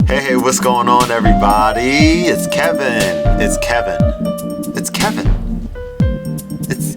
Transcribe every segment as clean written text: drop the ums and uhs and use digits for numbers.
Hey, what's going on, everybody? It's Kevin. It's Kevin. It's Kevin. It's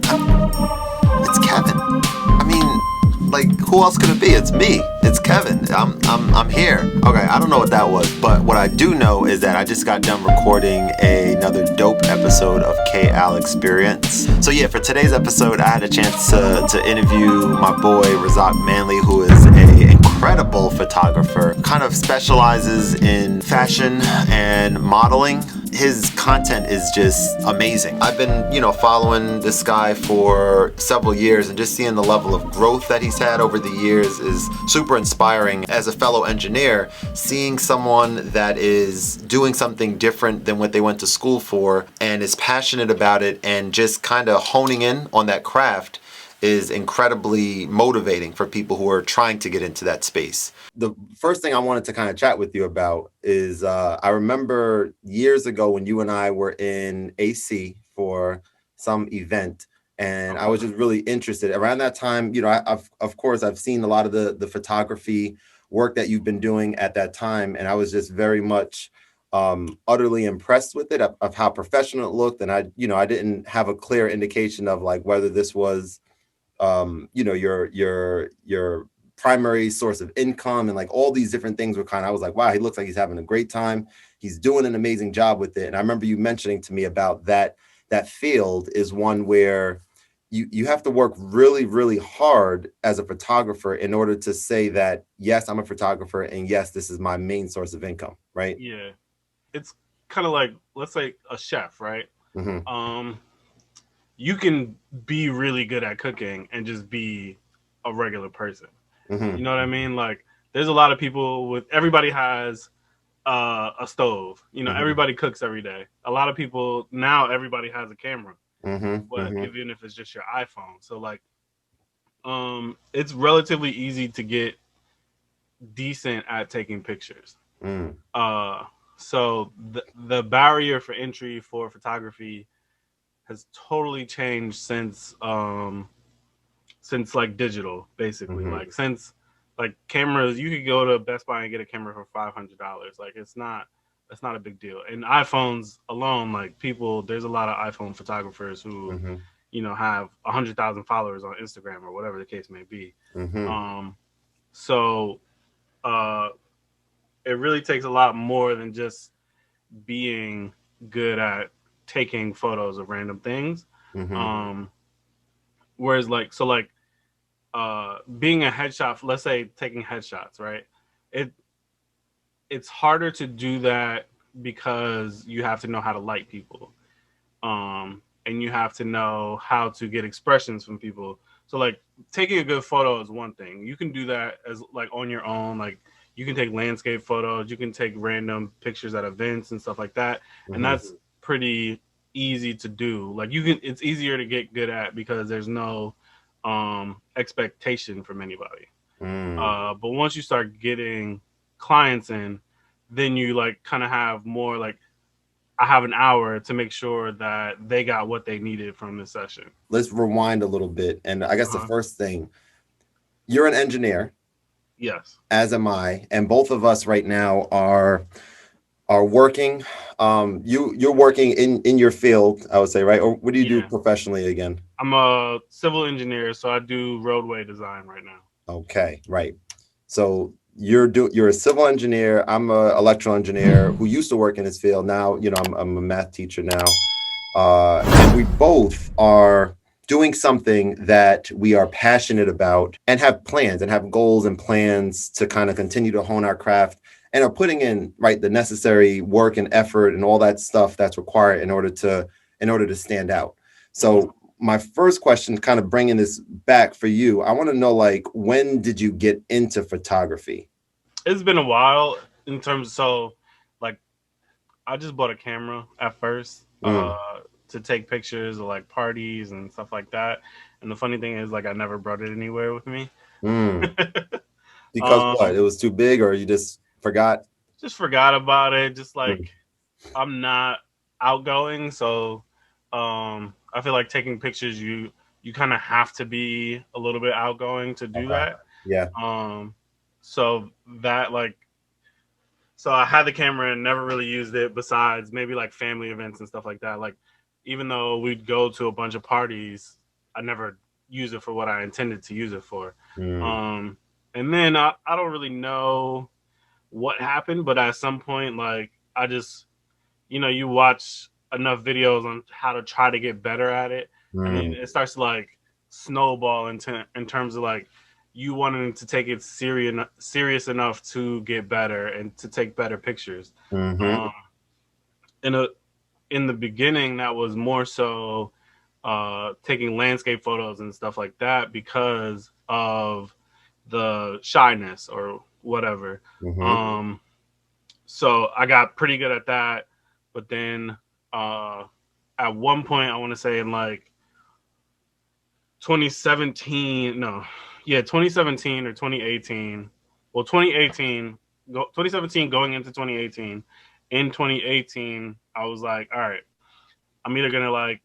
Kevin. I mean, like, who else could it be? It's me. It's Kevin. I'm here. Okay, I don't know what that was, but what I do know is that I just got done recording another dope episode of KAL Experience. So yeah, for today's episode, I had a chance to interview my boy Razzaq Manley, who is an incredible photographer, kind of specializes in fashion and modeling. His content is just amazing. I've been, following this guy for several years, and just seeing the level of growth that he's had over the years is super inspiring. As a fellow engineer, seeing someone that is doing something different than what they went to school for and is passionate about it and just kind of honing in on that craft is incredibly motivating for people who are trying to get into that space. The first thing I wanted to kind of chat with you about is I remember years ago when you and I were in AC for some event, and I was just really interested. Around that time, I've seen a lot of the photography work that you've been doing at that time, and I was just very much utterly impressed with it, of how professional it looked. And I didn't have a clear indication of like whether this was your primary source of income, and like all these different things were I was like, wow, he looks like he's having a great time. He's doing an amazing job with it. And I remember you mentioning to me about that field is one where you have to work really, really hard as a photographer in order to say that, yes, I'm a photographer, and yes, this is my main source of income, right? Yeah. It's kind of like, let's say, a chef, right? Mm-hmm. You can be really good at cooking and just be a regular person. Mm-hmm. You know what I mean? Like, there's a lot of people everybody has a stove. Mm-hmm. Everybody cooks every day. A lot of people now, everybody has a camera, Mm-hmm. but Mm-hmm. even if it's just your iPhone. So like, it's relatively easy to get decent at taking pictures. Mm. Uh, so the barrier for entry for photography has totally changed since like digital, basically. Mm-hmm. Like since like cameras, you could go to Best Buy and get a camera for $500. Like it's not a big deal. And iPhones alone, like there's a lot of iPhone photographers who Mm-hmm. have 100,000 followers on Instagram or whatever the case may be. Mm-hmm. So uh, it really takes a lot more than just being good at taking photos of random things. Mm-hmm. Um, whereas like being a headshot, let's say taking headshots, right? It it's harder to do that because you have to know how to light people. And you have to know how to get expressions from people. So like taking a good photo is one thing. You can do that as like on your own. Like you can take landscape photos, you can take random pictures at events and stuff like that. And Mm-hmm. that's pretty easy to do. Like it's easier to get good at because there's no expectation from anybody. Mm. But once you start getting clients in, then you like kind of have more like I have an hour to make sure that they got what they needed from this session. Let's rewind a little bit. And I guess the Uh-huh. first thing, you're an engineer, Yes. as am I, and both of us right now are working. You're working in your field, I would say, right? Or what do you do Yeah. professionally again? I'm a civil engineer, so I do roadway design right now. Okay, right. So you're a civil engineer. I'm a electrical engineer who used to work in this field. Now, I'm a math teacher now. And we both are doing something that we are passionate about and have plans and have goals and plans to kind of continue to hone our craft, and are putting in right the necessary work and effort and all that stuff that's required in order to stand out. Mhm. So my first question, kind of bringing this back for you, I want to know, like, when did you get into photography? It's been a while in terms so like I just bought a camera at first Mm, to take pictures of like parties and stuff like that. And the funny thing is like I never brought it anywhere with me. mm. Because what? It um was too big, or you just forgot? just forgot about it. Just Mm, like I'm not outgoing, so I feel like taking pictures you kind of have to be a little bit outgoing to do okay. that. Yeah. Um so that like so I had the camera and never really used it besides maybe like family events and stuff like that. Like, even though we'd go to a bunch of parties, I never used it for what I intended to use it for. Mm, Um, and then I don't really know what happened, but at some point, like, I just, you watch enough videos on how to try to get better at it, and then mm, it starts to like snowball in terms of like you wanting to take it serious enough to get better and to take better pictures. mm-hmm, Um, in a in the beginning, that was more so taking landscape photos and stuff like that because of the shyness or whatever. mm-hmm, Um, so I got pretty good at that, but then uh, at one point, I want to say in like 2017, no, yeah, 2017 or 2018. Well, 2017 going into 2018. In 2018, I was like, all right, I'm either gonna like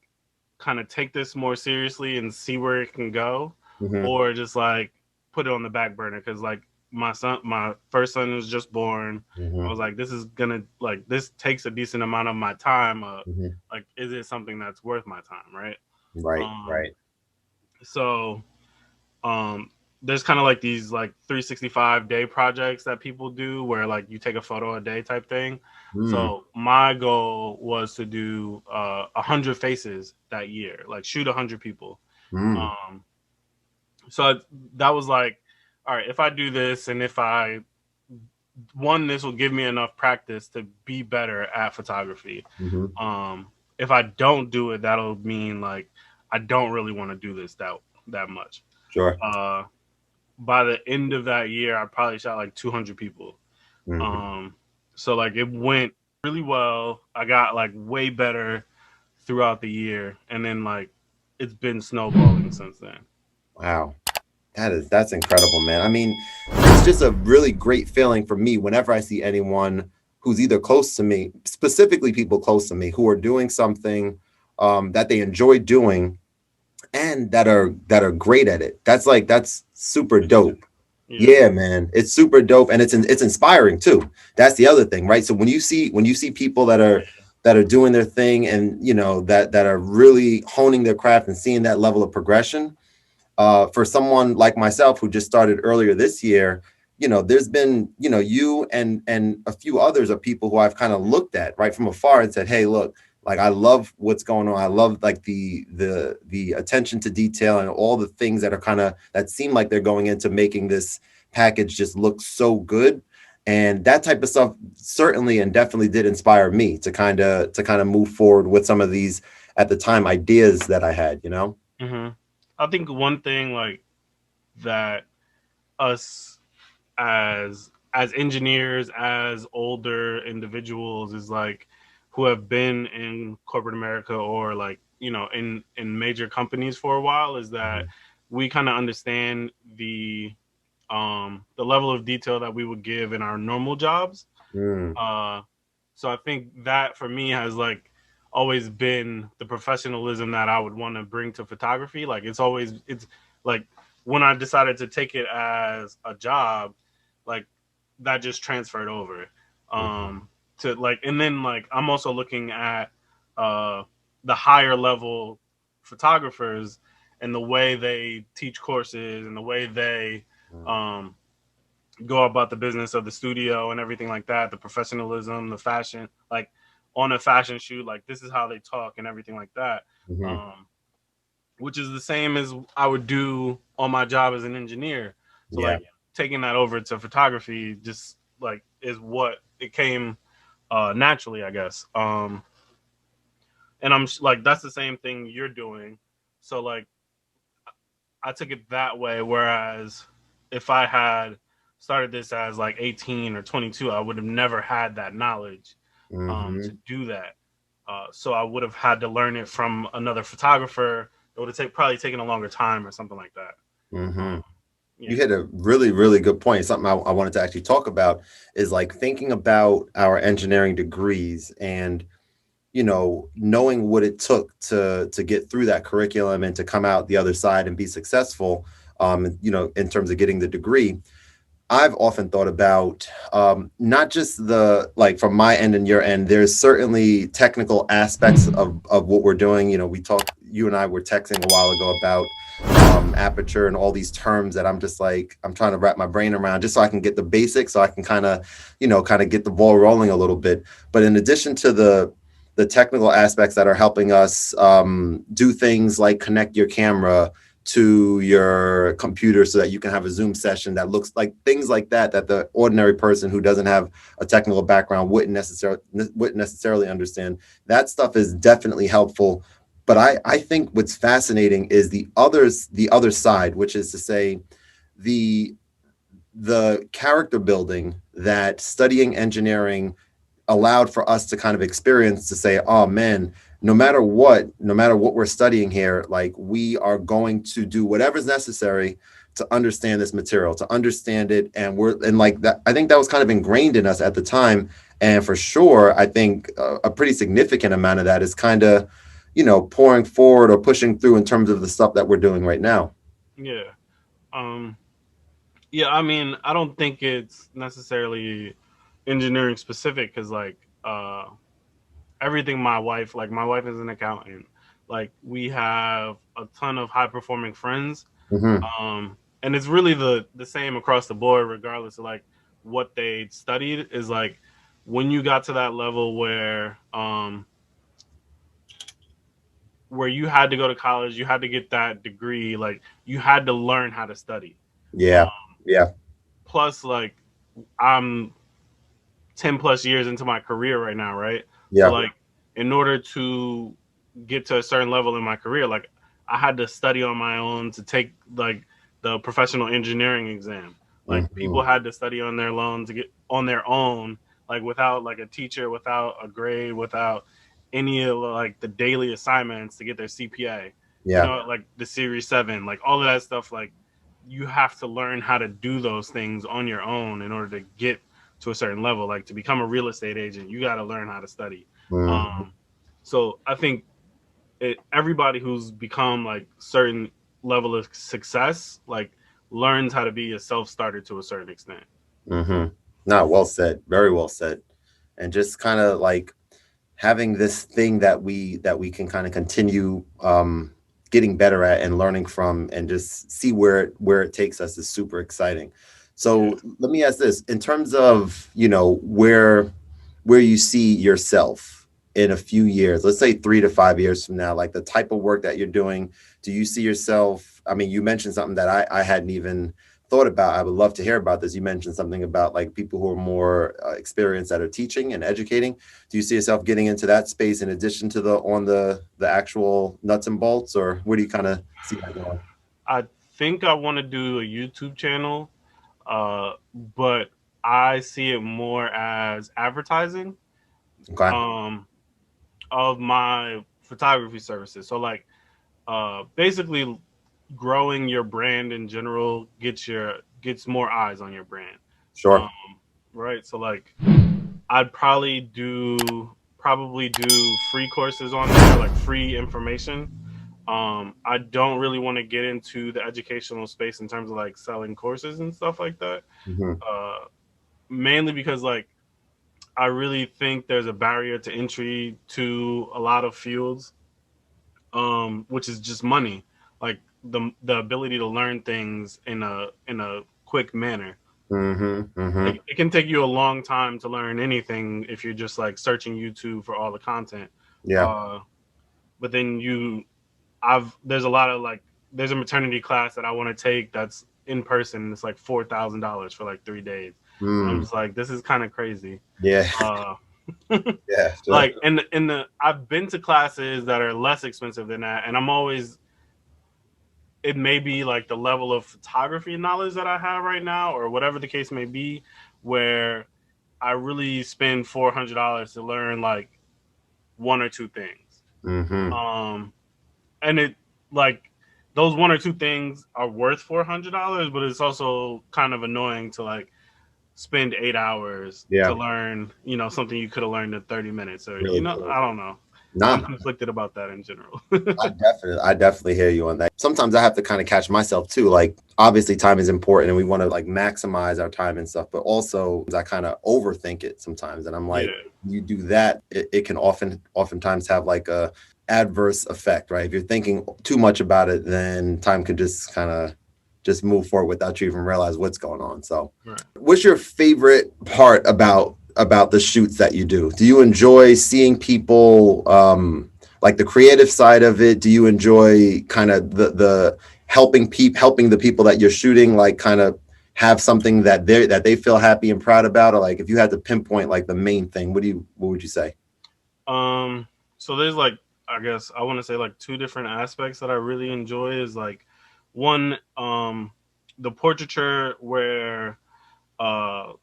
kind of take this more seriously and see where it can go, mm-hmm, or just like put it on the back burner because like my first son was just born. I mm-hmm, was like, this is gonna like this takes a decent amount of my time. mm-hmm. Like, is it something that's worth my time, right? Right, Um, right. so um, there's kind of like these like 365-day projects that people do where like you take a photo a day type thing. Mm, So my goal was to do 100 faces that year, like shoot 100 people. mm, Um, so that was like, all right, if I do this and if I one, this will give me enough practice to be better at photography. mm-hmm. If I don't do it, that'll mean like I don't really want to do this that much. Sure. Uh, by the end of that year, I probably shot like 200 people. Mm-hmm. Um, so like it went really well. I got like way better throughout the year, and then like it's been snowballing since then. Wow. That's incredible, man. I mean, it's just a really great feeling for me whenever I see anyone who's either close to me, specifically people close to me, who are doing something that they enjoy doing and that are great at it. That's super dope. Yeah. Yeah, man, it's super dope, and it's inspiring too. That's the other thing, right? So when you see people that are doing their thing, and that are really honing their craft and seeing that level of progression, for someone like myself who just started earlier this year, there's been, you and a few others of people who I've kind of looked at right from afar and said, hey, look, like I love what's going on. I love like the attention to detail and all the things that seem like they're going into making this package just look so good. And that type of stuff certainly and definitely did inspire me to kind of move forward with some of these at the time ideas that I had. Hmm. I think one thing like that us as engineers, as older individuals, is like who have been in corporate America or like in major companies for a while, is that we kind of understand the level of detail that we would give in our normal jobs. Mm, uh so I think that for me has like always been the professionalism that I would want to bring to photography. Like it's like when I decided to take it as a job, like that just transferred over mhm, to like, and then like I'm also looking at uh the higher level photographers and the way they teach courses and the way they mm. um go about the business of the studio and everything like that, the professionalism, the fashion, like on a fashion shoot, like this is how they talk and everything like that. Mhm. um which is the same as I would do on my job as an engineer. So Yeah. like taking that over to photography just like is what it came naturally, I guess. And like that's the same thing you're doing. So like I took it that way, whereas if I had started this as like 18 or 22, I would have never had that knowledge to Mhm. do that. So I would have had to learn it from another photographer. It would have probably taken a longer time or something like that. Um, Mhm. You yeah. hit a really, really good point. Something I wanted to actually talk about is like thinking about our engineering degrees and knowing what it took to get through that curriculum and to come out the other side and be successful, in terms of getting the degree. I've often thought about not just the like from my end and your end. There's certainly technical aspects of what we're doing. You know, we talked. You and I were texting a while ago about aperture and all these terms that I'm just like I'm trying to wrap my brain around just so I can get the basics, so I can kind of kind of get the ball rolling a little bit. But in addition to the technical aspects that are helping us do things like connect your camera to your computer so that you can have a Zoom session that looks like things like that the ordinary person who doesn't have a technical background wouldn't necessarily understand. That stuff is definitely helpful. But I think what's fascinating is the other side, which is to say the the character building that studying engineering allowed for us to kind of experience, to say, oh man, no matter what we're studying here, like we are going to do whatever's necessary to understand this material, to understand it. And like that, I think that was kind of ingrained in us at the time. And for sure, I think a pretty significant amount of that is kind of, pouring forward or pushing through in terms of the stuff that we're doing right now. Yeah. Um, yeah, I mean, I don't think it's necessarily engineering specific because everything my wife is an accountant. Like we have a ton of high performing friends, Hmm. and it's really the same across the board, regardless of like what they studied. Is like when you got to that level where you had to go to college, you had to get that degree, like you had to learn how to study. Yeah. Um, Yeah. Plus, like I'm 10 plus years into my career right now, right? So Yeah. like in order to get to a certain level in my career, like I had to study on my own to take like the professional engineering exam. Like Hmm. people had to study on their loan to get on their own, like without like a teacher, without a grade, without any of like the daily assignments to get their CPA. You Yeah. know, like the Series 7, like all of that stuff, like you have to learn how to do those things on your own in order to get to a certain level. Like to become a real estate agent, you got to learn how to study. Hmm. Um, so I think everybody who's become like certain level of success, like learns how to be a self starter to a certain extent. Hmm. No, well said. Very well said. And just kind of like having this thing that we can kind of continue getting better at and learning from, and just see where it takes us is super exciting. Yeah. So let me ask this: in terms of where you see yourself in a few years, let's say 3 to 5 years from now, like the type of work that you're doing, do you see yourself? I mean, you mentioned something that I hadn't even thought about. I would love to hear about this. You mentioned something about like people who are more experienced that are teaching and educating. Do you see yourself getting into that space in addition to the actual nuts and bolts, or where do you kind of see that going? I think I want to do a YouTube channel, but I see it more as advertising Okay. um, of my photography services. So like basically growing your brand in general gets more eyes on your brand. Um, Sure. right. So like I'd probably do free courses on there, like free information. I don't really want to get into the educational space in terms of like selling courses and stuff like that. Hmm. Uh, Mainly because like I really think there's a barrier to entry to a lot of fields, which is just money, like the ability to learn things in a quick manner. Hmm. Hmm. Like it can take you a long time to learn anything if you're just like searching YouTube for all the content. Yeah. Uh, but then I've there's a lot of like there's a maternity class that I want to take that's in person. And it's like $4,000 for like 3 days, and I'm Mm. just like, this is kind of crazy. Yeah. Uh, Yeah. Sure. like in the I've been to classes that are less expensive than that, and I'm always it may be like the level of photography knowledge that I have right now, or whatever the case may be, where I really spend $400 to learn like one or two things. Hmm. Um, and it like those one or two things are worth $400, but it's also kind of annoying to like spend 8 hours to Yeah. learn, something you could have learned in 30 minutes, or Really I cool. don't know. Nah, I'm conflicted about that in general. I definitely hear you on that. Sometimes I have to kind of catch myself too. Like, obviously, time is important, and we want to like maximize our time and stuff. But also, I kind of overthink it sometimes, and I'm Yeah. like, you do that, it can oftentimes have like a adverse effect, right? If you're thinking too much about it, then time could just kind of just move forward without you even realize what's going on. So, Right. what's your favorite part about the shoots that you do? Do you enjoy seeing people? Like the creative side of it? Do you enjoy kind of the helping the people that you're shooting, like kind of have something that they feel happy and proud about? Or like if you had to pinpoint like the main thing, what would you say? So there's like, I guess I want to say like two different aspects that I really enjoy is like one, the portraiture where uh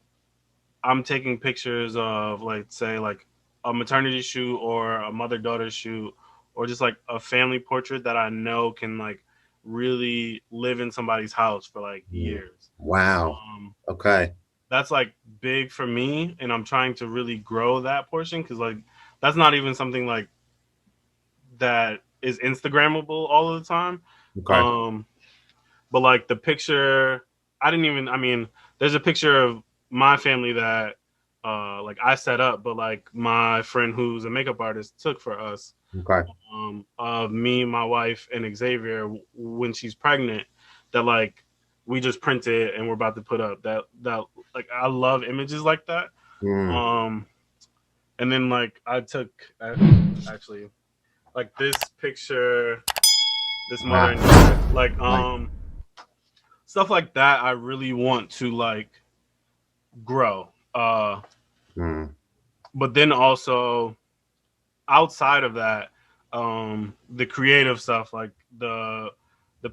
I'm taking pictures of, like, say, like a maternity shoot or a mother daughter shoot or just like a family portrait that I know can like really live in somebody's house for like years. Wow. Um, Okay. that's like big for me, and I'm trying to really grow that portion because like that's not even something like that is Instagrammable all of the time. Okay. Um, but like the picture, I didn't even. I mean, there's a picture of my family that like I set up, but like my friend who's a makeup artist took for us, Okay. of me, my wife, and Xavier when she's pregnant. That like we just printed and we're about to put up. That like I love images like that. Mm. Um, and then like I took actually like this picture, this mother Wow. and daughter, like Nice. stuff like that. I really want to like grow. Mm. But then also outside of that, the creative stuff like the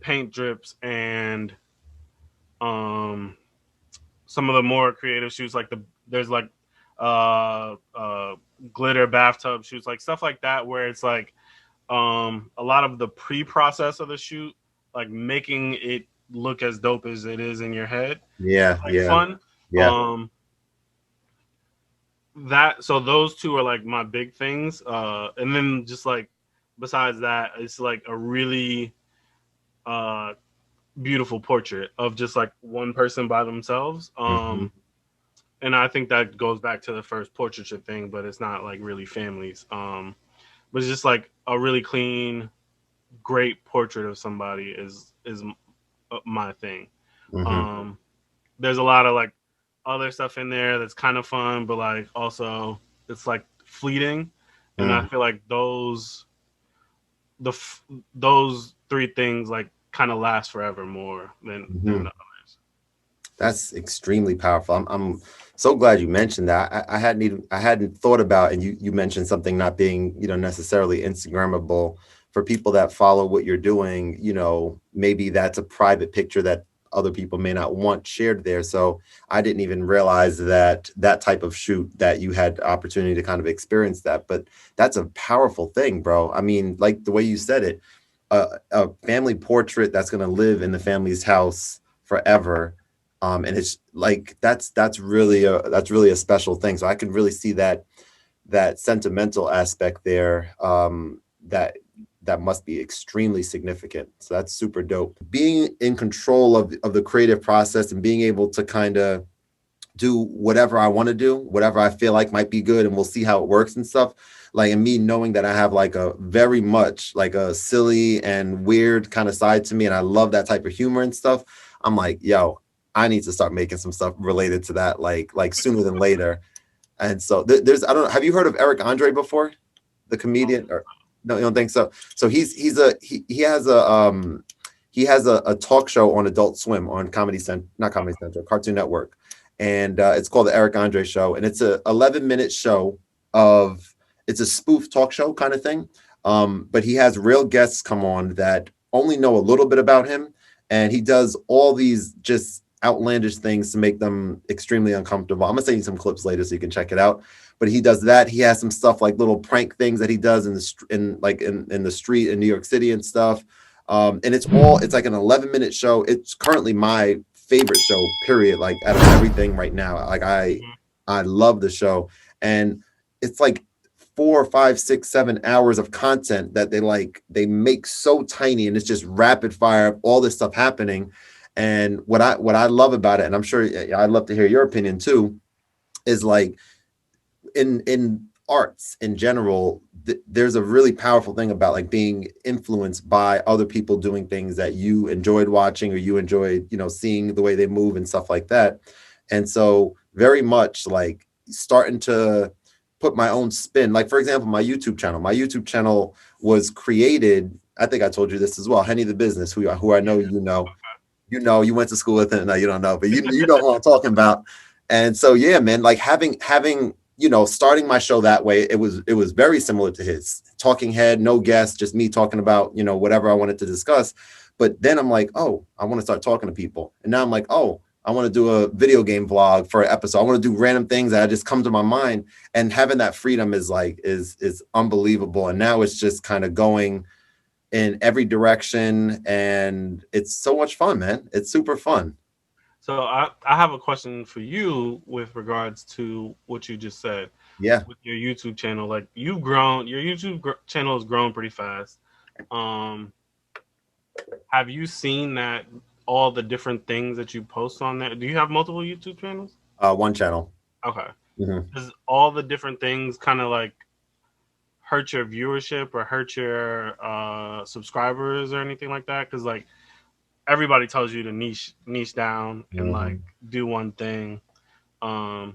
paint drips and um some of the more creative shoots like there's like uh uh glitter bathtub shoots, like stuff like that where it's like a lot of the pre-process of the shoot, like making it look as dope as it is in your head, is Yeah. like Yeah. fun. Yeah. um that so those two are like my big things, and then just like besides that, it's like a really uh beautiful portrait of just like one person by themselves. Hmm. And I think that goes back to the first portraiture thing, but it's not like really families. But it's just like a really clean, great portrait of somebody is my thing. Hmm. um there's a lot of like other stuff in there that's kind of fun, but like also it's like fleeting, and I Mm. feel like the those three things like kind of last forever more than Hmm. the others. That's extremely powerful. I'm so glad you mentioned that. I hadn't thought about, and you mentioned something not being, necessarily Instagrammable for people that follow what you're doing. Maybe that's a private picture that other people may not want shared there. So I didn't even realize that type of shoot that you had opportunity to kind of experience that. But that's a powerful thing, bro. I mean, like the way you said it, a family portrait that's going to live in the family's house forever, and it's like that's really a special thing. So I can really see that sentimental aspect there, that must be extremely significant. So that's super dope. Being in control of the creative process and being able to kind of do whatever I want to do, whatever I feel like might be good, and we'll see how it works and stuff. Like, and me knowing that I have like a very much like a silly and weird kind of side to me, and I love that type of humor and stuff. I'm like, yo, I need to start making some stuff related to that, like sooner than later. And so there's, I don't know, have you heard of Eric Andre before, the comedian? Or no, you don't think so? So he has a talk show on Adult Swim on Comedy Center, not Comedy Central, Cartoon Network, and it's called the Eric Andre Show, and it's a 11-minute show of it's a spoof talk show kind of thing. But he has real guests come on that only know a little bit about him, and he does all these just outlandish things to make them extremely uncomfortable. I'm gonna send you some clips later so you can check it out. But he does that. He has some stuff like little prank things that he does in the street in New York City and stuff. And it's like an 11-minute show. It's currently my favorite show, period. Like out of everything right now, like I love the show, and it's like 4, 5, 6, 7 hours of content that they make so tiny, and it's just rapid fire, all this stuff happening. And what I love about it, and I'm sure I'd love to hear your opinion too, is like in arts in general, there's a really powerful thing about like being influenced by other people doing things that you enjoyed watching, or you enjoyed, seeing the way they move and stuff like that. And so very much like starting to put my own spin. Like, for example, my YouTube channel was created, I think I told you this as well, Henny the Business, who I know you went to school with him. No, you don't know, but you know who I'm talking about. And so, yeah, man, like having, starting my show that way, it was very similar to his. Talking head, no guests, just me talking about, whatever I wanted to discuss. But then I'm like, oh, I want to start talking to people. And now I'm like, oh, I want to do a video game vlog for an episode. I want to do random things that just come to my mind. And having that freedom is unbelievable. And now it's just kind of going in every direction, and it's so much fun, man. It's super fun. So I have a question for you with regards to what you just said. Yeah. With your YouTube channel, like you've grown, your YouTube channel has grown pretty fast. Have you seen that all the different things that you post on there? Do you have multiple YouTube channels? One channel. Okay. Mm-hmm. Does all the different things kind of like hurt your viewership or hurt your subscribers or anything like that? Because like everybody tells you to niche down and like do one thing. I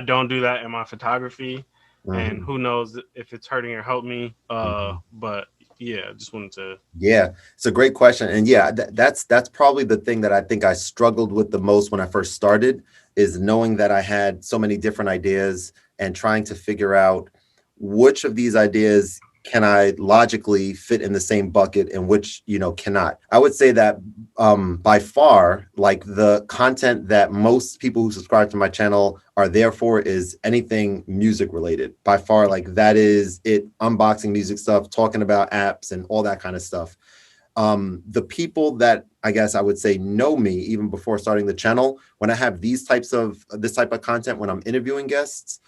don't do that in my photography, and who knows if it's hurting or help me. But yeah, just wanted to. Yeah, it's a great question, and yeah, that's probably the thing that I think I struggled with the most when I first started, is knowing that I had so many different ideas and trying to figure out which of these ideas can I logically fit in the same bucket and which, cannot. I would say that by far, like the content that most people who subscribe to my channel are there for is anything music related. By far, like that is it, unboxing music stuff, talking about apps and all that kind of stuff. The people that I guess I would say know me even before starting the channel, when I have this type of content, when I'm interviewing guests,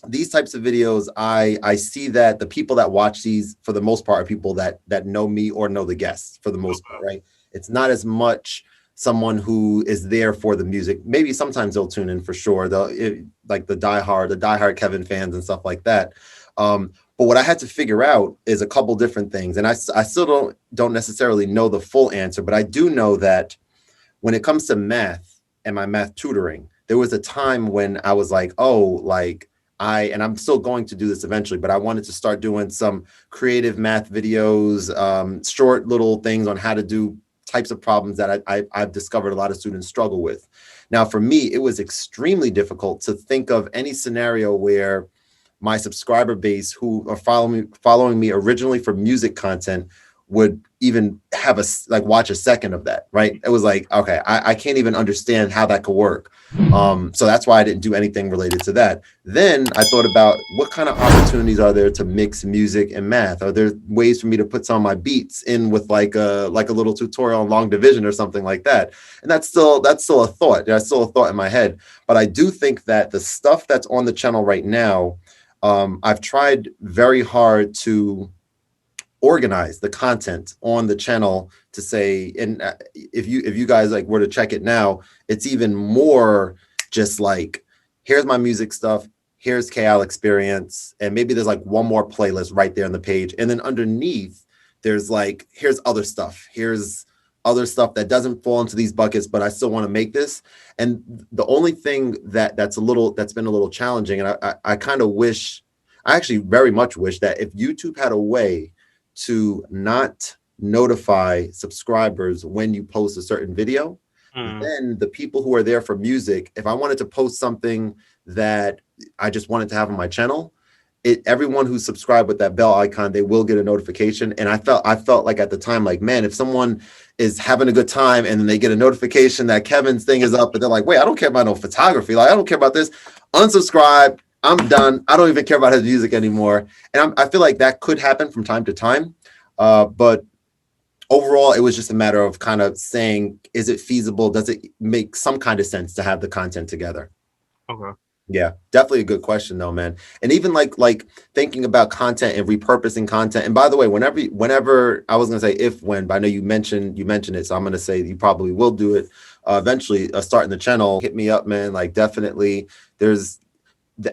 these types of videos, I see that the people that watch these for the most part are people that know me or know the guests for the most part, right? It's not as much someone who is there for the music. Maybe sometimes they'll tune in for sure. Like the diehard Kevin fans and stuff like that. But what I had to figure out is a couple different things, and I still don't necessarily know the full answer, but I do know that when it comes to math and my math tutoring, there was a time when I was like, oh, like and I'm still going to do this eventually, but I wanted to start doing some creative math videos, short little things on how to do types of problems that I've discovered a lot of students struggle with. Now, for me, it was extremely difficult to think of any scenario where my subscriber base who are following me originally for music content would even have watch a second of that, right? It was like, okay, I can't even understand how that could work. So that's why I didn't do anything related to that. Then I thought about what kind of opportunities are there to mix music and math? Are there ways for me to put some of my beats in with like a little tutorial on long division or something like that? And that's still a thought. That's still a thought in my head. But I do think that the stuff that's on the channel right now, I've tried very hard to organize the content on the channel to say, and if you guys like were to check it now, it's even more just like, here's my music stuff, here's KL experience, and maybe there's like one more playlist right there on the page, and then underneath there's like, here's other stuff that doesn't fall into these buckets, but I still want to make this. And the only thing that's been a little challenging, and I kind of wish, I actually very much wish that if YouTube had a way to not notify subscribers when you post a certain video, then the people who are there for music, if I wanted to post something that I just wanted to have on my channel, everyone who's subscribed with that bell icon, they will get a notification. And I felt like at the time, like, man, if someone is having a good time and then they get a notification that Kevin's thing is up, and they're like, wait, I don't care about no photography. Like, I don't care about this. Unsubscribe. I'm done. I don't even care about his music anymore. And I feel like that could happen from time to time. But overall, it was just a matter of kind of saying, is it feasible? Does it make some kind of sense to have the content together? Okay. Yeah, definitely a good question though, man. And even like thinking about content and repurposing content. And by the way, whenever I was gonna say if when, but I know you mentioned it, so I'm gonna say you probably will do it eventually. Starting the channel, hit me up, man. Like definitely, there's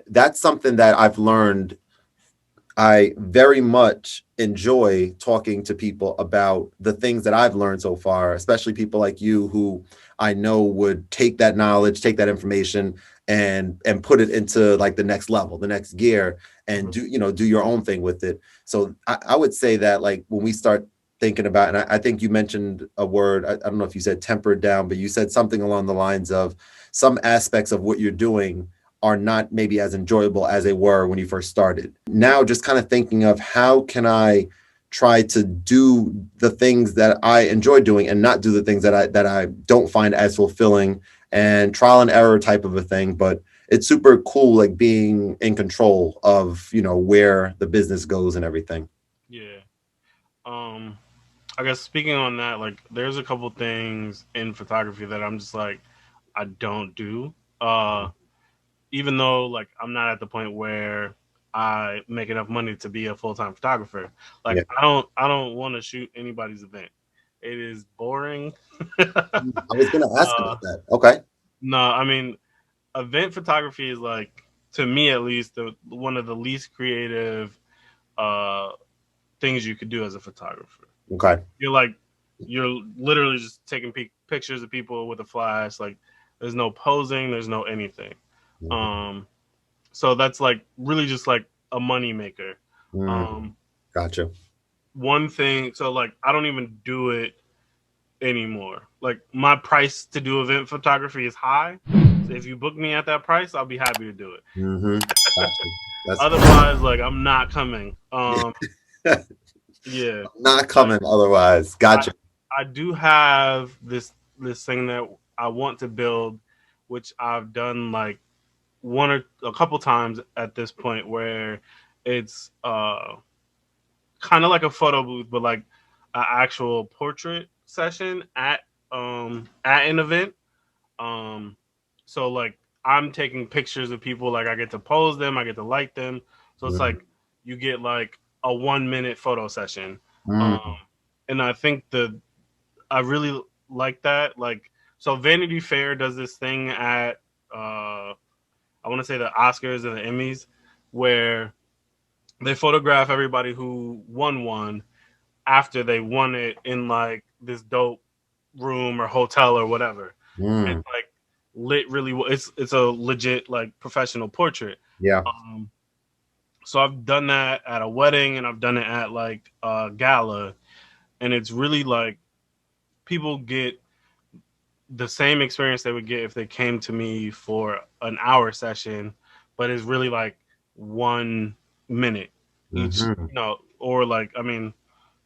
that's something that I've learned. I very much enjoy talking to people about the things that I've learned so far, especially people like you who I know would take that knowledge, take that information and put it into like the next level, the next gear and Mhm. do your own thing with it. So I would say that like when we start thinking about, and I think you mentioned a word, I don't know if you said tempered down, but you said something along the lines of some aspects of what you're doing are not maybe as enjoyable as they were when you first started. Now, just kind of thinking of how can I try to do the things that I enjoy doing and not do the things that I don't find as fulfilling and trial and error type of a thing. But it's super cool, like being in control of where the business goes and everything. Yeah. Um, I guess speaking on that, like there's a couple things in photography that I'm just like I don't do. Even though like I'm not at the point where I make enough money to be a full time photographer. Yeah, Like I don't want to shoot anybody's event. It is boring. I was gonna ask uh, about that. Okay. no, I mean event photography is like to me at least the one of the least creative uh things you could do as a photographer. Okay. You're like you're literally just taking pictures of people with a flash. Like there's no posing, there's no anything. Mhm. Um, so that's like really just like a money maker. Mm, Um, gotcha. one thing, so like I don't even do it anymore. Like my price to do event photography is high. So if you book me at that price, I'll be happy to do it. Gotcha. That's Otherwise, like I'm not coming. Yeah, not like coming otherwise. I Gotcha. I do have this thing that I want to build, which I've done like one or a couple times at this point, where it's kind of like a photo booth, but like an actual portrait session at an event. Um, so like I'm taking pictures of people, like I get to pose them, I get to light them. So it's Mhm. like you get like a 1 minute photo session. Um, Mm, and I think I really like that. Like, so Vanity Fair does this thing at I want to say the Oscars and the Emmys, where they photograph everybody who won one after they won it in like this dope room or hotel or whatever. And mm, like lit really well. It's a legit like professional portrait. yeah. Um, so I've done that at a wedding and I've done it at like a gala, and it's really like people get the same experience they would get if they came to me for an hour session, but it's really like 1 minute each, Hmm. or like, I mean,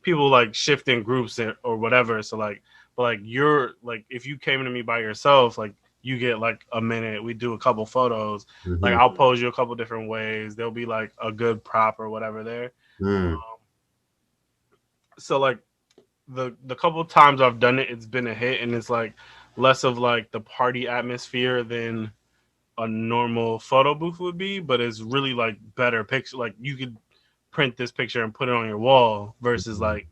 people like shift in groups or whatever. So like, but like you're like, if you came to me by yourself, like you get like a minute, we do a couple photos, like Hmm. I'll pose you a couple different ways. There'll be like a good prop or whatever there. Mm, Um, so like the couple times I've done it, it's been a hit, and it's like less of like the party atmosphere than a normal photo booth would be, but it's really like better picture. Like you could print this picture and put it on your wall versus mhm, like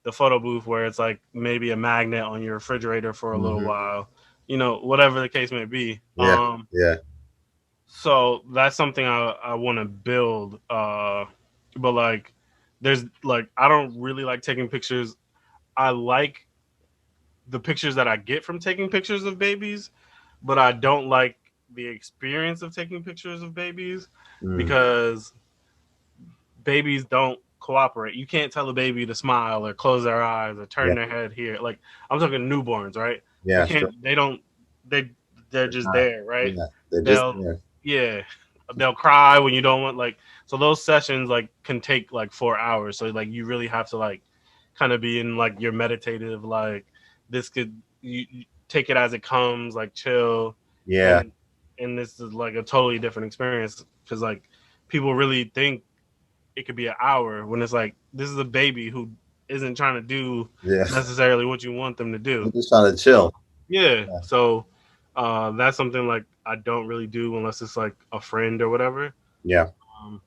the photo booth where it's like maybe a magnet on your refrigerator for a little mhm. while, whatever the case may be. Yeah, yeah. So that's something I want to build. But like, there's like I don't really like taking pictures. I like the pictures that I get from taking pictures of babies, but I don't like the experience of taking pictures of babies Mm, because babies don't cooperate. You can't tell a baby to smile or close their eyes or turn yeah, their head here. Like I'm talking newborns, right? You yeah, sure. can't. They don't. They they're They're just not, there, right? yeah, they're just They'll there. yeah. They'll cry when you don't want like so those sessions like can take like 4 hours. So like you really have to like kind of be in like your meditative like this could you take it as it comes, like chill, Yeah, and this is like a totally different experience because like people really think it could be an hour when it's like this is a baby who isn't trying to do yeah. necessarily what you want them to do. We're just trying to Um, chill. yeah, Yeah. so That's something like I don't really do unless it's like a friend or whatever. Yeah. Um,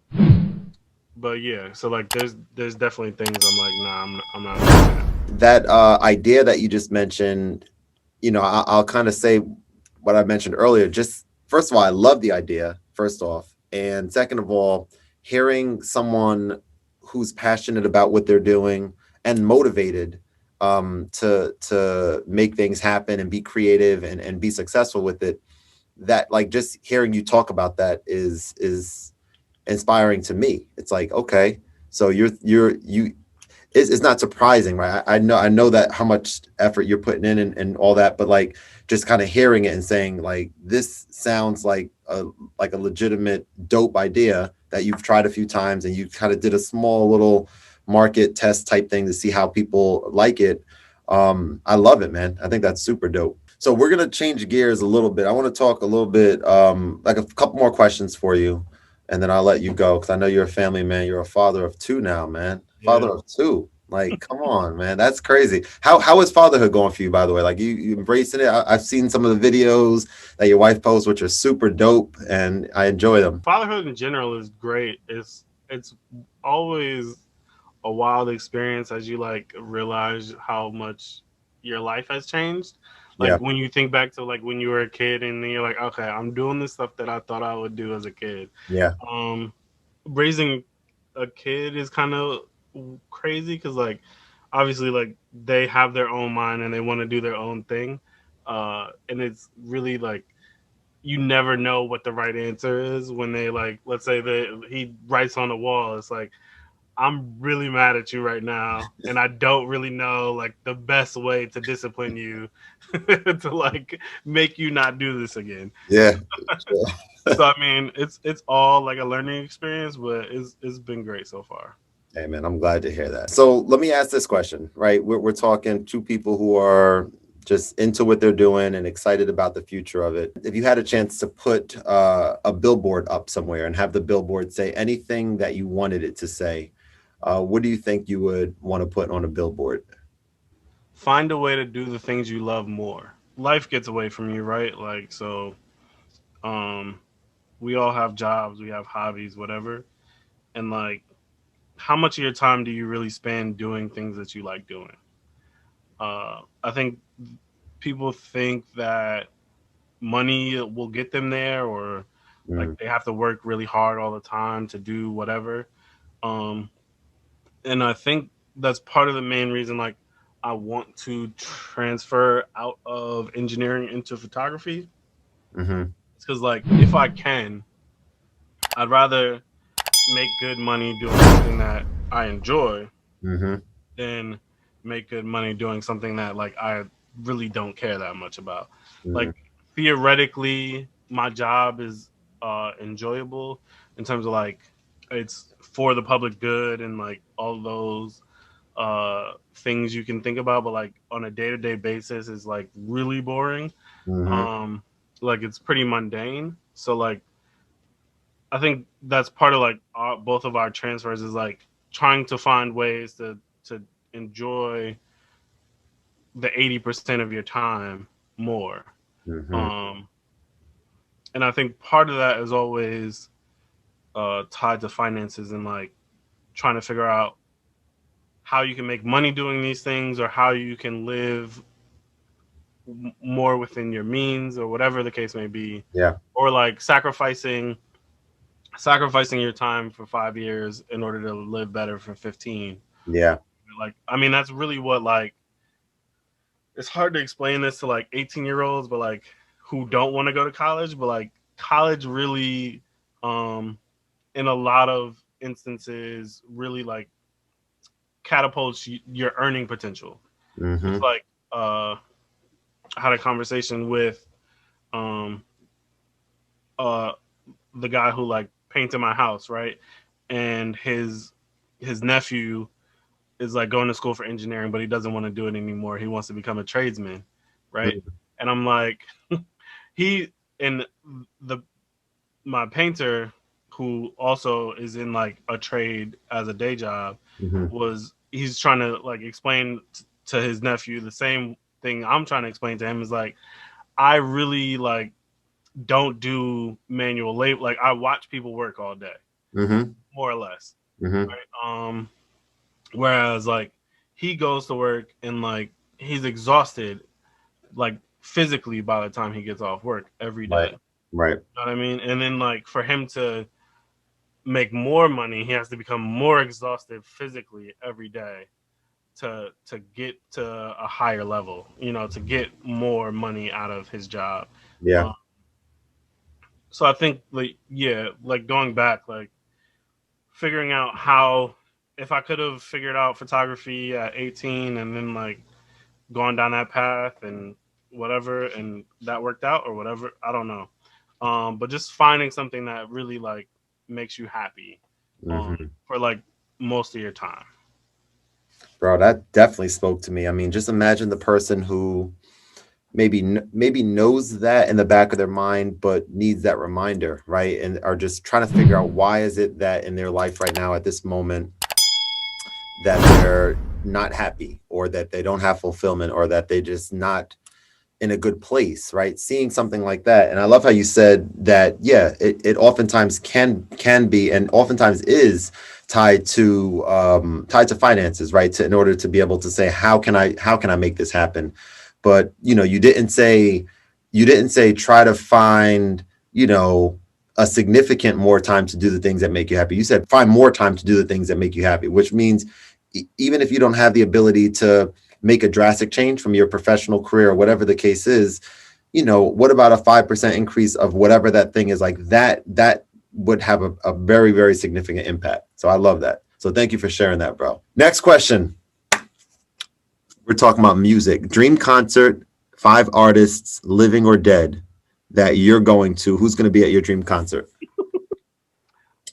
but yeah, so like there's definitely things I'm like, nah, I'm not doing that. That idea that you just mentioned, I'll kind of say what I mentioned earlier. Just first of all, I love the idea, first off. And second of all, hearing someone who's passionate about what they're doing and motivated to make things happen and be creative and be successful with it, that like just hearing you talk about that is inspiring to me. It's like, okay, so you it's not surprising, right? I know that how much effort you're putting in and all that, but like just kind of hearing it and saying like this sounds like a legitimate dope idea that you've tried a few times and you kind of did a small little market test type thing to see how people like it. I love it, man. I think that's super dope. So we're gonna change gears a little bit. I want to talk a little bit, like a couple more questions for you, and then I'll let you go because I know you're a family man. You're a father of two now, man. Yeah. Father of two. Like, come on, man. That's crazy. How is fatherhood going for you, by the way? Like you embracing it? I've seen some of the videos that your wife posts, which are super dope, and I enjoy them. Fatherhood in general is great. It's always a wild experience as you like realize how much your life has changed. Yeah. Like when you think back to like when you were a kid and then you're like, okay, I'm doing the stuff that I thought I would do as a kid. Yeah. Um, Raising a kid is kind of crazy because like obviously like they have their own mind and they want to do their own thing. And it's really like you never know what the right answer is when they like let's say that he writes on the wall it's like I'm really mad at you right now, and I don't really know like the best way to discipline you to like make you not do this again. Yeah. So I mean, it's all like a learning experience, but it's been great so far. Hey man, I'm glad to hear that. So let me ask this question, right? We're talking two people who are just into what they're doing and excited about the future of it. If you had a chance to put a billboard up somewhere and have the billboard say anything that you wanted it to say, what do you think you would want to put on a billboard? Find a way to do the things you love more. Life gets away from you, right? Like so, um, we all have jobs, we have hobbies, whatever, and like, how much of your time do you really spend doing things that you like doing? I think people think that money will get them there or like Mm, they have to work really hard all the time to do whatever. Um, and I think that's part of the main reason like I want to transfer out of engineering into photography. mm-hmm, It's because like if I can, I'd rather make good money doing something that I enjoy mm-hmm, than make good money doing something that like I really don't care that much about. mm-hmm. Like theoretically, my job is enjoyable in terms of like it's for the public good and like all those things you can think about, but like on a day to day basis is like really boring. Mm-hmm. Um, like it's pretty mundane. So like I think that's part of like both of our transfers is like trying to find ways to enjoy the 80% of your time more. Mm-hmm. Um, and I think part of that is always tied to finances and like trying to figure out how you can make money doing these things or how you can live more within your means or whatever the case may be, Yeah. or like sacrificing your time for 5 years in order to live better for 15. Yeah. Like I mean that's really what like it's hard to explain this to like 18-year-olds but like who don't want to go to college, but like college really um in a lot of instances really like catapults your earning potential. It's Mm-hmm. like I had a conversation with um uh the guy who like painted my house, right? And his nephew is like going to school for engineering, but he doesn't want to do it anymore. He wants to become a tradesman, right? And I'm like, he and the my painter, who also is in like a trade as a day job, Mm-hmm. was he's trying to like explain to his nephew the same thing I'm trying to explain to him is like I really like don't do manual labor. Like I watch people work all day, Mm-hmm. more or less. Mm-hmm. Right? Whereas like he goes to work and like he's exhausted, like physically by the time he gets off work every day. Right. Right. You know what I mean? And then like for him to make more money, he has to become more exhausted physically every day to get to a higher level. You know, to get more money out of his job. Yeah. Um, so I think like yeah, like going back, like figuring out how if I could have figured out photography at 18 and then like gone down that path and whatever and that worked out or whatever, I don't know. But just finding something that really like makes you happy Mm-hmm. for like most of your time. Bro, that definitely spoke to me. I mean, just imagine the person who maybe knows that in the back of their mind, but needs that reminder, right? And are just trying to figure out why is it that in their life right now at this moment that they're not happy or that they don't have fulfillment or that they just not in a good place, right? Seeing something like that. And I love how you said that, yeah, it oftentimes can be and oftentimes is tied to finances, right? In order to be able to say, how can I make this happen? But you didn't say try to find, a significant more time to do the things that make you happy. You said find more time to do the things that make you happy, which means even if you don't have the ability to make a drastic change from your professional career or whatever the case is, what about a 5% increase of whatever that thing is, like that would have a very, very significant impact. So I love that. So thank you for sharing that, bro. Next question. We're talking about music. Dream concert, 5 artists, living or dead, that you're going to. Who's going to be at your dream concert?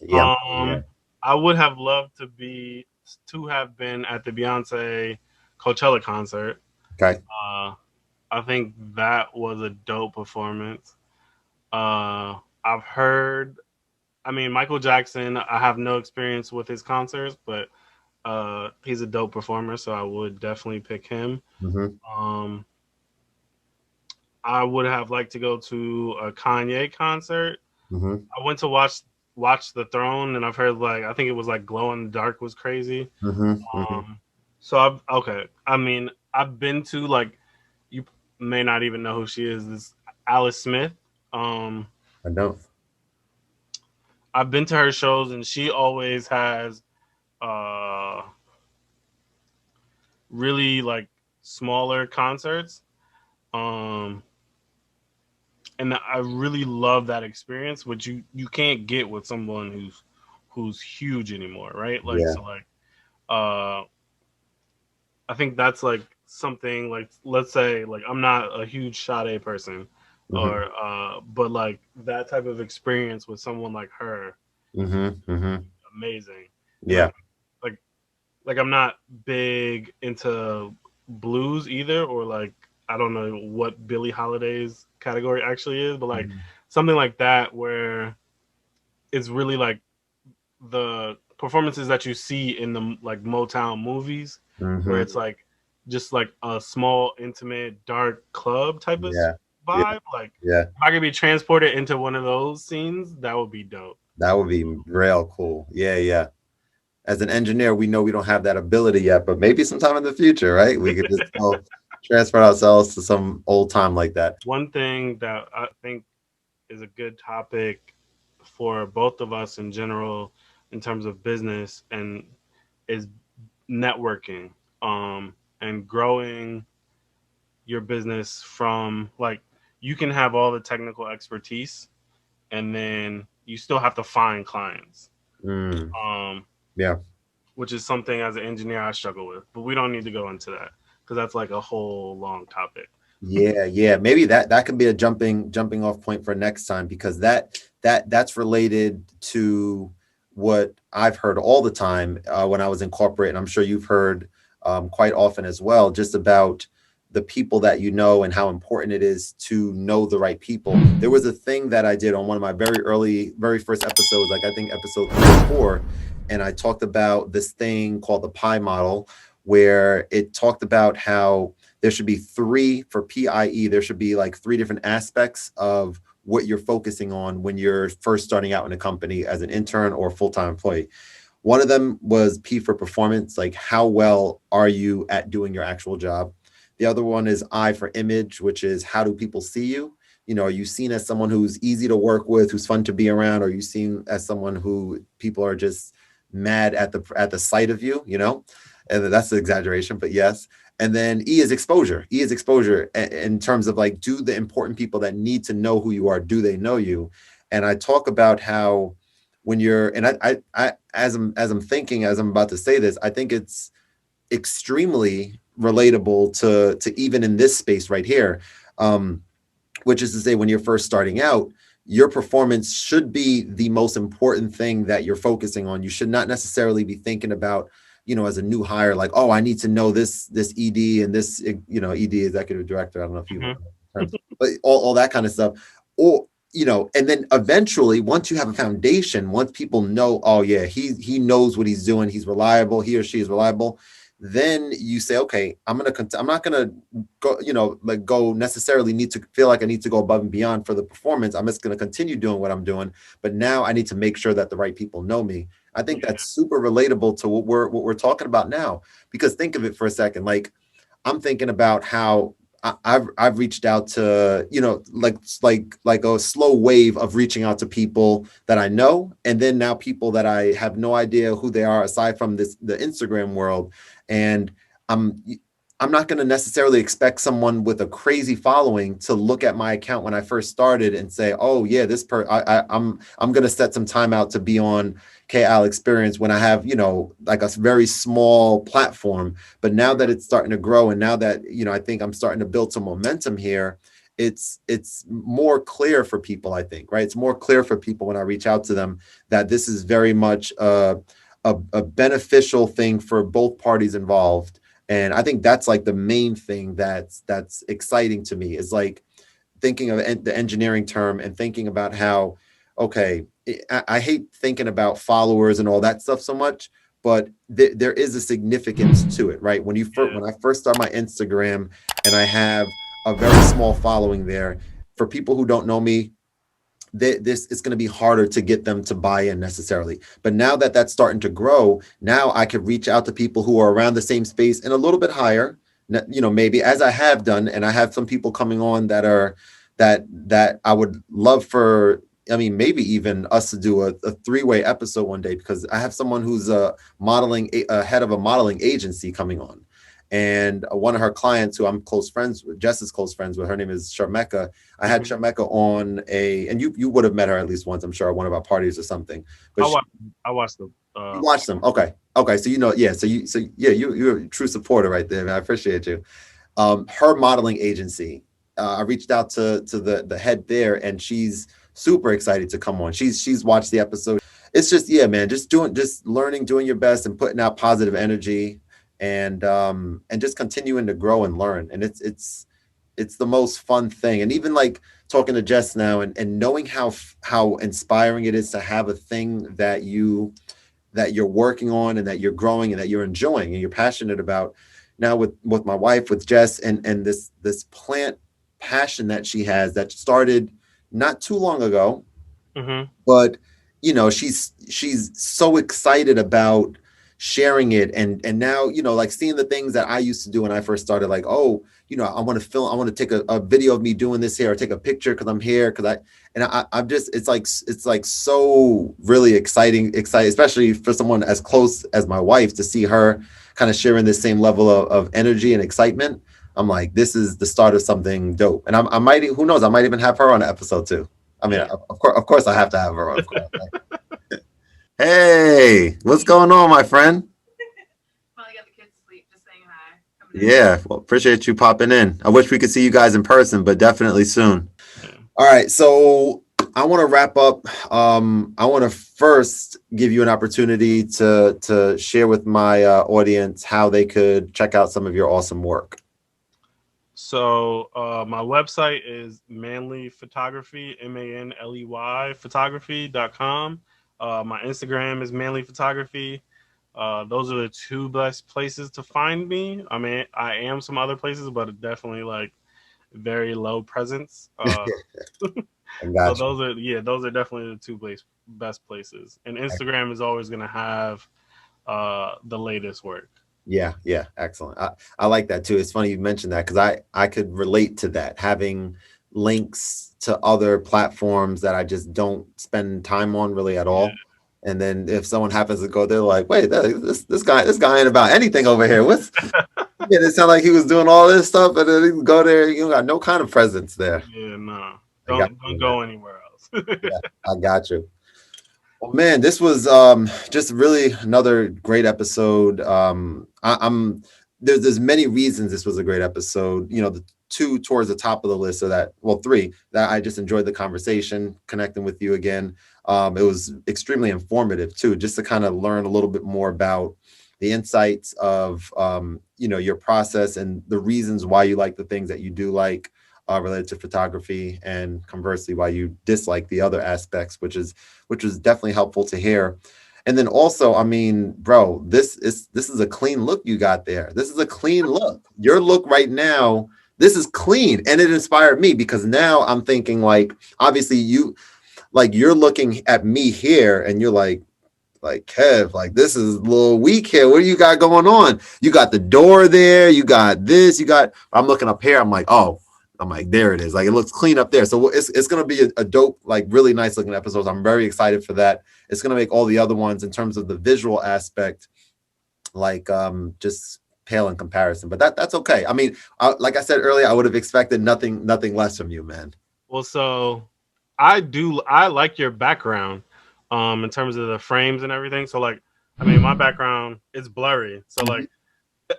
Yeah. Yeah. Um, I would have loved to have been at the Beyonce Coachella concert. Okay. Uh, I think that was a dope performance. I've heard. I mean, Michael Jackson. I have no experience with his concerts, but he's a dope performer, so I would definitely pick him. Mm-hmm. Um, I would have liked to go to a Kanye concert. Mm-hmm. I went to watch The Throne, and I've heard like I think it was like Glow in the Dark was crazy. Mm-hmm. Mm-hmm. So I've okay. I mean, I've been to like you may not even know who she is. This Alice Smith. Um, I don't. I've been to her shows, and she always has uh really like smaller concerts. Um, and I really love that experience, which you can't get with someone who's huge anymore, right? Like Yeah. so, like uh, I think that's like something like let's say like I'm not a huge Sade person, Mm-hmm. or but like that type of experience with someone like her, Mm-hmm. Mm-hmm. amazing. Yeah. Like like like I'm not big into blues either, or like I don't know what Billie Holiday's category actually is, but like Mm-hmm. something like that where it's really like the performances that you see in the like Motown movies, where Mm-hmm. it's like just like a small, intimate, dark club type of Yeah. Yeah. vibe. Like Yeah. if I could be transported into one of those scenes, that would be dope. That would be real cool. Yeah, yeah. As an engineer, we know we don't have that ability yet, but maybe sometime in the future, right? We could just go transfer ourselves to some old time like that. One thing that I think is a good topic for both of us in general in terms of business and is networking and growing your business from like you can have all the technical expertise and then you still have to find clients, Mm, um, yeah. which is something as an engineer I struggle with, but we don't need to go into that because that's like a whole long topic. Yeah, yeah. Maybe that could be a jumping off point for next time because that's related to what I've heard all the time when I was in corporate, and I'm sure you've heard quite often as well, just about the people that you know and how important it is to know the right people. There was a thing that I did on one of my very first episodes, like I think episode 3 or 4, and I talked about this thing called the pie model, where it talked about how there should be three for PIE. There should be like three different aspects of what you're focusing on when you're first starting out in a company as an intern or full-time employee. One of them was P for performance, like how well are you at doing your actual job? The other one is I for image, which is how do people see you? You know, are you seen as someone who's easy to work with, who's fun to be around? Or are you seen as someone who people are just mad at the sight of you, you know? And that's an exaggeration, but yes. And then E is exposure. E is exposure in terms of like, do the important people that need to know who you are, do they know you? And I talk about how when you're, and I as I'm thinking, as I'm about to say this, I think it's extremely relatable to even in this space right here. Which is to say, when you're first starting out, your performance should be the most important thing that you're focusing on. You should not necessarily be thinking about, you know, as a new hire, like, oh, I need to know this ED and this, you know, ED, executive director. I don't know if you know terms, but all that kind of stuff. Or, you know, and then eventually, once you have a foundation, once people know, oh yeah, he knows what he's doing, he's reliable, he or she is reliable, then you say, okay, I'm not gonna go, you know, like go necessarily need to feel like I need to go above and beyond for the performance. I'm just gonna continue doing what I'm doing, but now I need to make sure that the right people know me. I think that's super relatable to what we're talking about now, because think of it for a second. Like, I'm thinking about how I've reached out to, you know, like a slow wave of reaching out to people that I know, and then now people that I have no idea who they are aside from the Instagram world. And I'm I'm not going to necessarily expect someone with a crazy following to look at my account when I first started and say, "Oh yeah, I'm going to set some time out to be on KAL Experience," when I have, you know, like a very small platform. But now that it's starting to grow, and now that, you know, I think I'm starting to build some momentum here, it's more clear for people, I think, right? It's more clear for people when I reach out to them that this is very much a beneficial thing for both parties involved. And I think that's like the main thing that's exciting to me, is like thinking of the engineering term and thinking about how, okay, I hate thinking about followers and all that stuff so much, but there is a significance to it, right? When I first start my Instagram and I have a very small following there, for people who don't know me, this it's going to be harder to get them to buy in necessarily. But now that that's starting to grow, now I could reach out to people who are around the same space and a little bit higher, you know, maybe, as I have done. And I have some people coming on that are that I would love for, I mean, maybe even us to do a three-way episode one day, because I have someone who's a head of a modeling agency coming on. And one of her clients, who I'm close friends with, Jess is close friends with, her name is Sharmeka. I had Sharmeka on and you would have met her at least once, I'm sure, at one of our parties or something. But I watched them. You watched them. Okay. So, you know, yeah. You're a true supporter right there, man. I appreciate you. Her modeling agency, I reached out to the head there, and she's super excited to come on. She's watched the episode. It's just, yeah, man, just learning, doing your best, and putting out positive energy, and just continuing to grow and learn. And it's the most fun thing. And even like talking to Jess now, and knowing how inspiring it is to have a thing that you're working on, and that you're growing, and that you're enjoying, and you're passionate about. Now with my wife, with Jess, and this plant passion that she has, that started not too long ago, but, you know, she's so excited about sharing it, and now, you know, like seeing the things that I used to do when I first started, like, oh, you know, I want to take a video of me doing this here, or take a picture because I'm here, I'm just, it's like so really exciting, especially for someone as close as my wife, to see her kind of sharing this same level of energy and excitement. I'm like, this is the start of something dope. And I might, who knows, I might even have her on an episode too. I mean, of course I have to have her on, of course. Hey, what's going on, my friend? Finally got the kids to sleep, just saying hi. Yeah, well, appreciate you popping in. I wish we could see you guys in person, but definitely soon. All right, so I want to wrap up. I want to first give you an opportunity to share with my audience how they could check out some of your awesome work. So my website is Manley Photography, MANLEY photography.com. My Instagram is Manley Photography. Those are the two best places to find me. I mean, I am some other places, but definitely like very low presence. I So got you. those are definitely the best places. And Instagram is always gonna have the latest work. Yeah, yeah, excellent. I like that too. It's funny you mentioned that because I could relate to that, having links to other platforms that I just don't spend time on really at Yeah. all. And then if someone happens to go, they're like, "Wait, this guy ain't about anything over here. What's?" Yeah, it sounded like he was doing all this stuff, and then he go there, you got no kind of presence there. Yeah, no. I got Don't you, man. go anywhere else. Yeah, I got you. Well, man, this was just really another great episode. I'm there's many reasons this was a great episode. You know, the two towards the top of the list, so that well, three that I just enjoyed the conversation, connecting with you again. It was extremely informative too, just to kind of learn a little bit more about the insights of your process and the reasons why you like the things that you do like related to photography, and conversely why you dislike the other aspects, which was definitely helpful to hear. And then also, I mean, bro, this is a clean look you got there. This is a clean look. Your look right now, this is clean, and it inspired me because now I'm thinking like, obviously you're looking at me here, and you're like Kev, like this is a little weak here. What do you got going on? You got the door there. You got this. I'm looking up here. I'm like, oh, I'm like, there it is. Like it looks clean up there. So it's gonna be a dope, like really nice looking episode. I'm very excited for that. It's gonna make all the other ones in terms of the visual aspect, like just pale in comparison. But that's okay. I mean, like I said earlier, I would have expected nothing less from you, man. Well, so I like your background in terms of the frames and everything. So like I mean my background is blurry. So like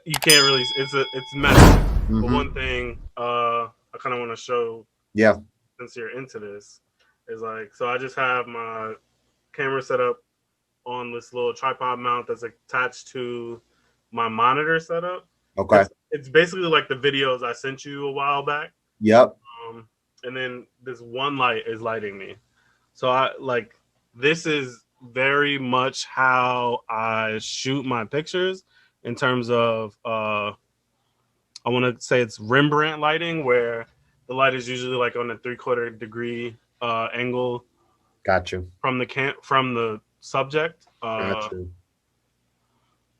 you can't really it's messy. But Mm-hmm. one thing I kind of want to show Yeah. since you're into this is like so I just have my camera set up on this little tripod mount that's attached to my monitor setup. Okay. It's basically like the videos I sent you a while back. Yep. And then this one light is lighting me. So I like this is very much how I shoot my pictures in terms of I want to say it's Rembrandt lighting where the light is usually like on a 3/4 degree angle Got you. from the subject, Got you.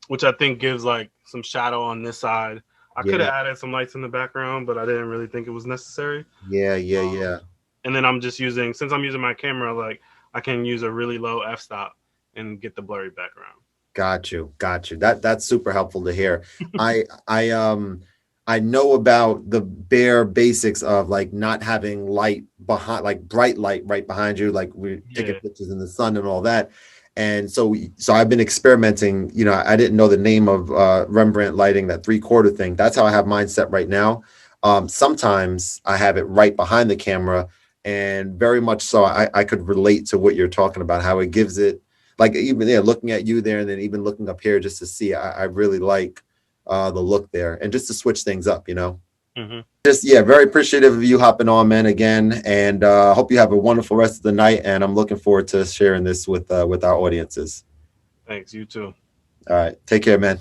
which I think gives like some shadow on this side. I could have Yeah. added some lights in the background, but I didn't really think it was necessary. Yeah. Yeah. And then since I'm using my camera, like I can use a really low f-stop and get the blurry background. Got you. That's super helpful to hear. I know about the bare basics of like not having light behind, like bright light right behind you, like we're taking Yeah. pictures in the sun and all that. And so I've been experimenting. I didn't know the name of Rembrandt lighting, that 3/4 thing. That's how I have mine set right now. Sometimes I have it right behind the camera, and very much so I could relate to what you're talking about, how it gives it, like even looking at you there, and then even looking up here just to see, I really like the look there, and just to switch things up, Mm-hmm. just very appreciative of you hopping on, man, again, and hope you have a wonderful rest of the night, and I'm looking forward to sharing this with our audiences. Thanks. You too. All right, take care, man.